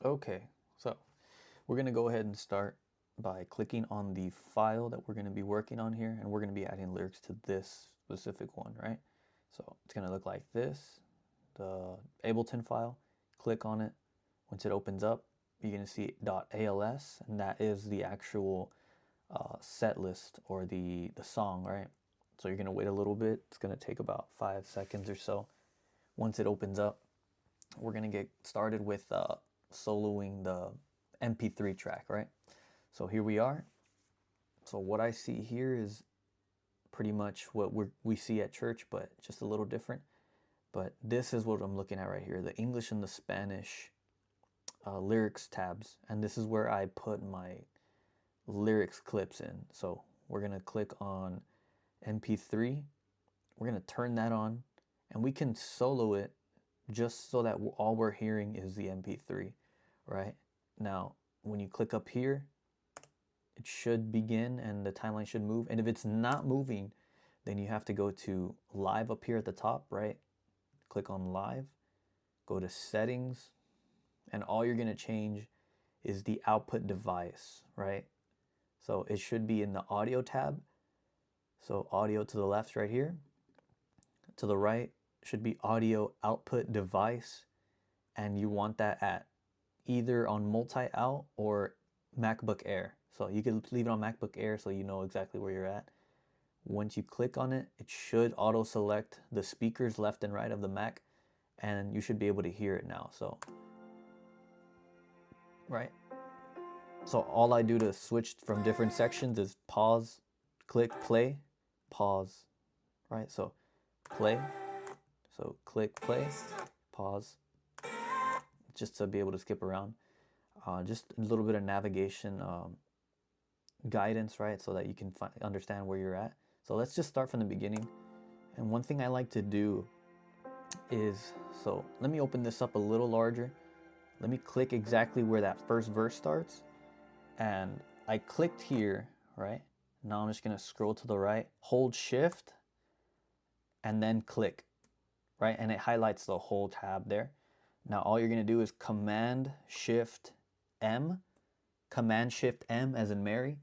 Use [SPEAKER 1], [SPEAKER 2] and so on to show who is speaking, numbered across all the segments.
[SPEAKER 1] Okay, so we're going to go ahead and start by clicking on the file that we're going to be working on here, and we're going to be adding lyrics to this specific one, right? So it's going to look like this, the Ableton file. Click on it. Once it opens up, you're going to see .als, and that is the actual set list or the song, right? So you're going to wait a little bit. It's going to take about 5 seconds or so. Once it opens up, we're going to get started with soloing the MP3 track, right? So here we are. So what I see here is pretty much what we see at church, but just a little different. But this is what I'm looking at right here, the English and the Spanish lyrics tabs. And this is where I put my lyrics clips in. So we're going to click on MP3. We're going to turn that on, and we can solo it just so that all we're hearing is the MP3, right? Now, when you click up here, it should begin and the timeline should move. And if it's not moving, then you have to go to live up here at the top, right? Click on live, go to settings, and all you're gonna change is the output device, right? So it should be in the audio tab. So audio to the left right here. To the right should be audio output device, and you want that at either on multi-out or MacBook Air. So you can leave it on MacBook Air so you know exactly where you're at. Once you click on it, it should auto select the speakers left and right of the Mac, and you should be able to hear it now. So, right? So all I do to switch from different sections is pause, click, play, pause, right? So play, so click, play, pause, just to be able to skip around. Just a little bit of navigation guidance, right? So that you can understand where you're at. So let's just start from the beginning. And one thing I like to do is, so let me open this up a little larger. Let me click exactly where that first verse starts. And I clicked here, right? Now I'm just gonna scroll to the right, hold shift, and then click, right? And it highlights the whole tab there. Now all you're gonna do is Command Shift M as in Mary,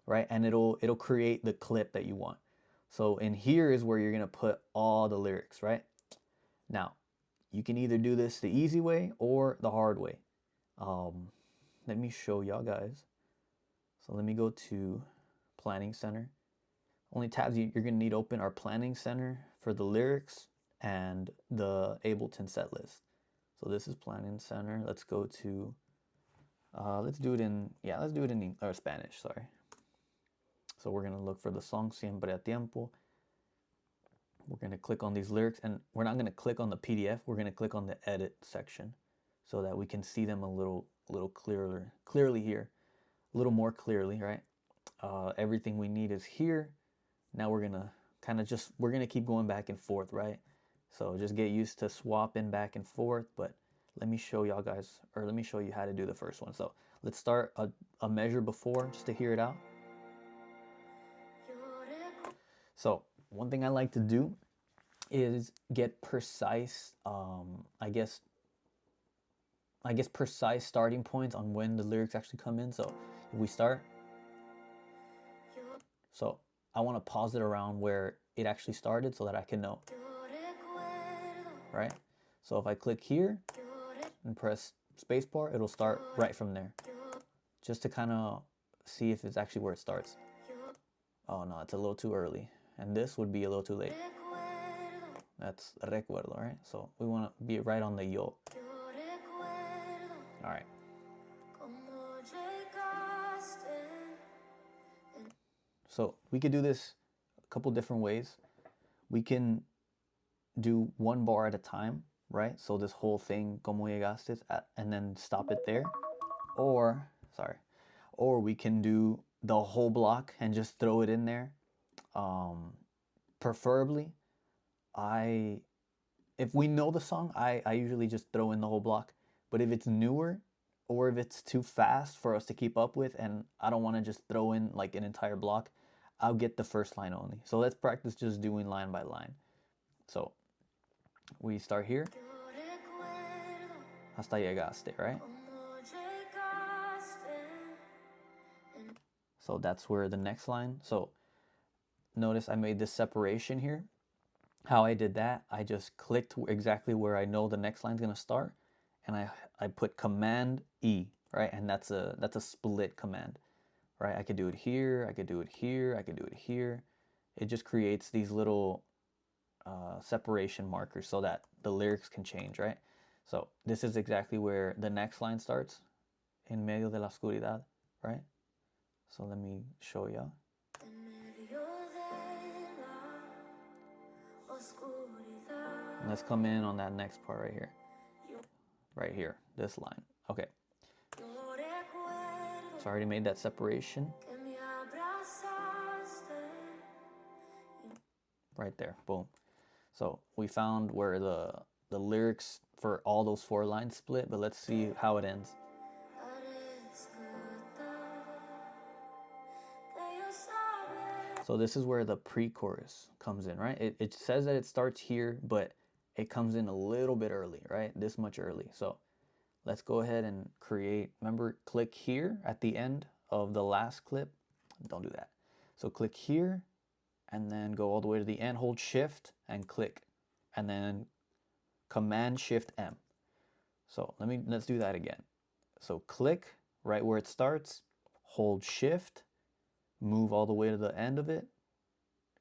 [SPEAKER 1] right? And it'll create the clip that you want. So in here is where you're gonna put all the lyrics, right? Now, you can either do this the easy way or the hard way. Let me show y'all guys. So let me go to Planning Center. Only tabs you're gonna need open are Planning Center for the lyrics and the Ableton set list. So this is Planning Center. Let's go to, let's do it in Spanish, sorry. So we're gonna look for the song Siempre a Tiempo. We're gonna click on these lyrics, and we're not gonna click on the PDF, we're gonna click on the edit section so that we can see them a little clearly here, a little more clearly, right? Everything we need is here. Now we're gonna we're gonna keep going back and forth, right? So just get used to swapping back and forth, but let me show y'all guys, or let me show you how to do the first one. So let's start a measure before just to hear it out. So one thing I like to do is get precise, I guess precise starting points on when the lyrics actually come in. So if we start, so I want to pause it around where it actually started so that I can know, right? So if I click here and press spacebar, it'll start right from there, just to kind of see if it's actually where it starts. Oh no, it's a little too early, and this would be a little too late. That's recuerdo, right? So we want to be right on the yo. All right. So we could do this a couple different ways. We can do one bar at a time, right? So this whole thing, como llegaste, and then stop it there. Or we can do the whole block and just throw it in there. Preferably, if we know the song, I usually just throw in the whole block. But if it's newer, or if it's too fast for us to keep up with, and I don't want to just throw in like an entire block, I'll get the first line only. So let's practice just doing line by line. So we start here. Hasta llegaste, right? So that's where the next line. So notice I made this separation here. How I did that, I just clicked exactly where I know the next line's gonna start, and I put Command E, right? And that's a split command, right? I could do it here, I could do it here, I could do it here. It just creates these little separation markers so that the lyrics can change, right? So this is exactly where the next line starts, en medio de la oscuridad, right? So let me show you. Let's come in on that next part right here. Right here, this line. Okay. So I already made that separation. Right there, boom. So we found where the lyrics for all those 4 lines split, but let's see how it ends. So this is where the pre-chorus comes in, right? It says that it starts here, but it comes in a little bit early, right? This much early. So let's go ahead and create, remember, click here at the end of the last clip. Don't do that. So click here and then go all the way to the end, hold shift and click, and then Command Shift M. So let's do that again. So click right where it starts, hold shift, move all the way to the end of it,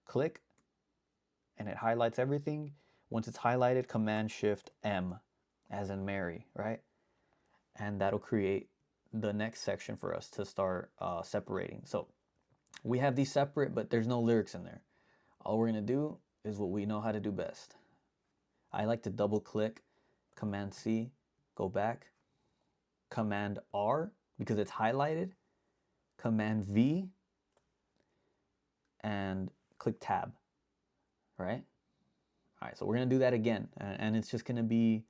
[SPEAKER 1] click, and it highlights everything. Once it's highlighted, Command Shift M, as in Mary, right? And that'll create the next section for us to start separating. So we have these separate, but there's no lyrics in there. All we're gonna do is what we know how to do best. I like to double click, Command C, go back, Command R, because it's highlighted, Command V, and click Tab, right? All right, so we're gonna do that again, and it's just gonna be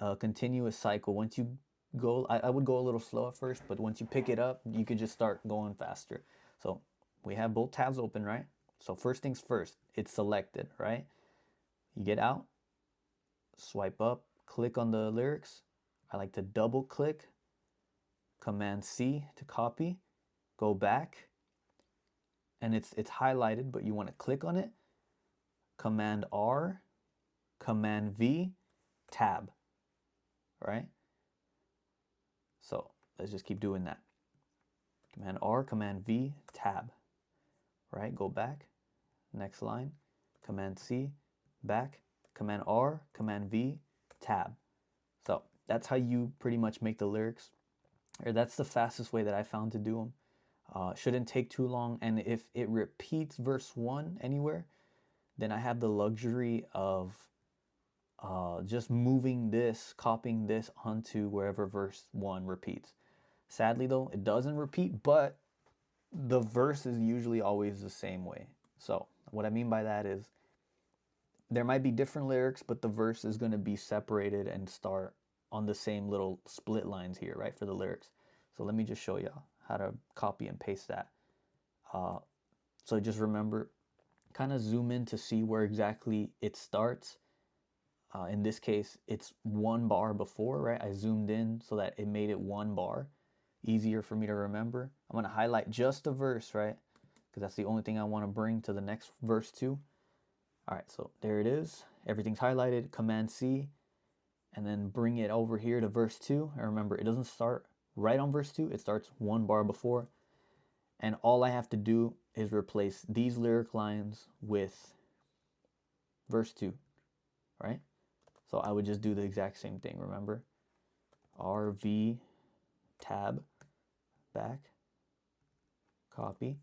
[SPEAKER 1] a continuous cycle. Once you go, I would go a little slow at first, but once you pick it up, you could just start going faster. So we have both tabs open, right? So first things first, it's selected, right? You get out, swipe up, click on the lyrics. I like to double click, Command C to copy, go back, and it's highlighted, but you want to click on it, Command R, Command V, Tab, right? So let's just keep doing that. Command R, Command V, Tab, right? Go back, next line, Command C, back, Command R, Command V, Tab. So that's how you pretty much make the lyrics, or that's the fastest way that I found to do them. Shouldn't take too long, and if it repeats verse 1 anywhere, then I have the luxury of just moving this, copying this onto wherever verse 1 repeats. Sadly though, it doesn't repeat, but the verse is usually always the same way. So what I mean by that is there might be different lyrics, but the verse is going to be separated and start on the same little split lines here, right, for the lyrics. So let me just show you how to copy and paste that. So just remember, kind of zoom in to see where exactly it starts. In this case, it's 1 bar before, right? I zoomed in so that it made it 1 bar. Easier for me to remember. I'm going to highlight just the verse, right? Because that's the only thing I want to bring to the next verse too. All right, so there it is. Everything's highlighted, Command C, and then bring it over here to verse 2. And remember, it doesn't start right on verse 2. It starts 1 bar before. And all I have to do is replace these lyric lines with verse 2, right? So I would just do the exact same thing, remember? RV, tab, back, copy,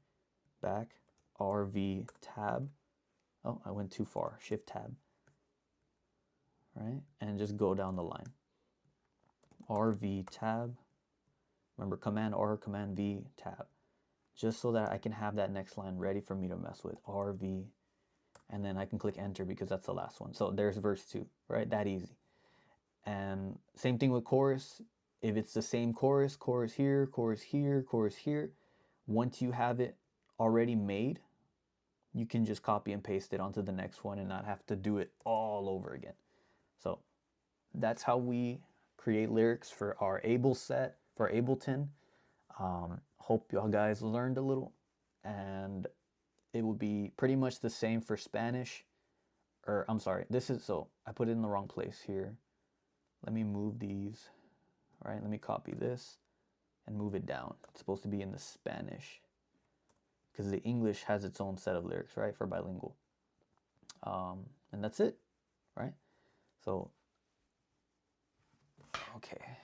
[SPEAKER 1] back, RV, tab. Oh, I went too far, shift tab, right? And just go down the line. RV, tab, remember Command R, Command V, tab. Just so that I can have that next line ready for me to mess with, RV, and then I can click enter because that's the last one. So there's verse 2, right? That easy. And same thing with chorus. If it's the same chorus, chorus here, chorus here, chorus here, once you have it already made, you can just copy and paste it onto the next one and not have to do it all over again. So that's how we create lyrics for our AbelSet, for Ableton. hope y'all guys learned a little, and it will be pretty much the same for Spanish. Or I'm sorry, this is, so I put it in the wrong place here. Let me move these. All right, let me copy this and move it down. It's supposed to be in the Spanish because the English has its own set of lyrics, right, for bilingual. And that's it, right? So, okay.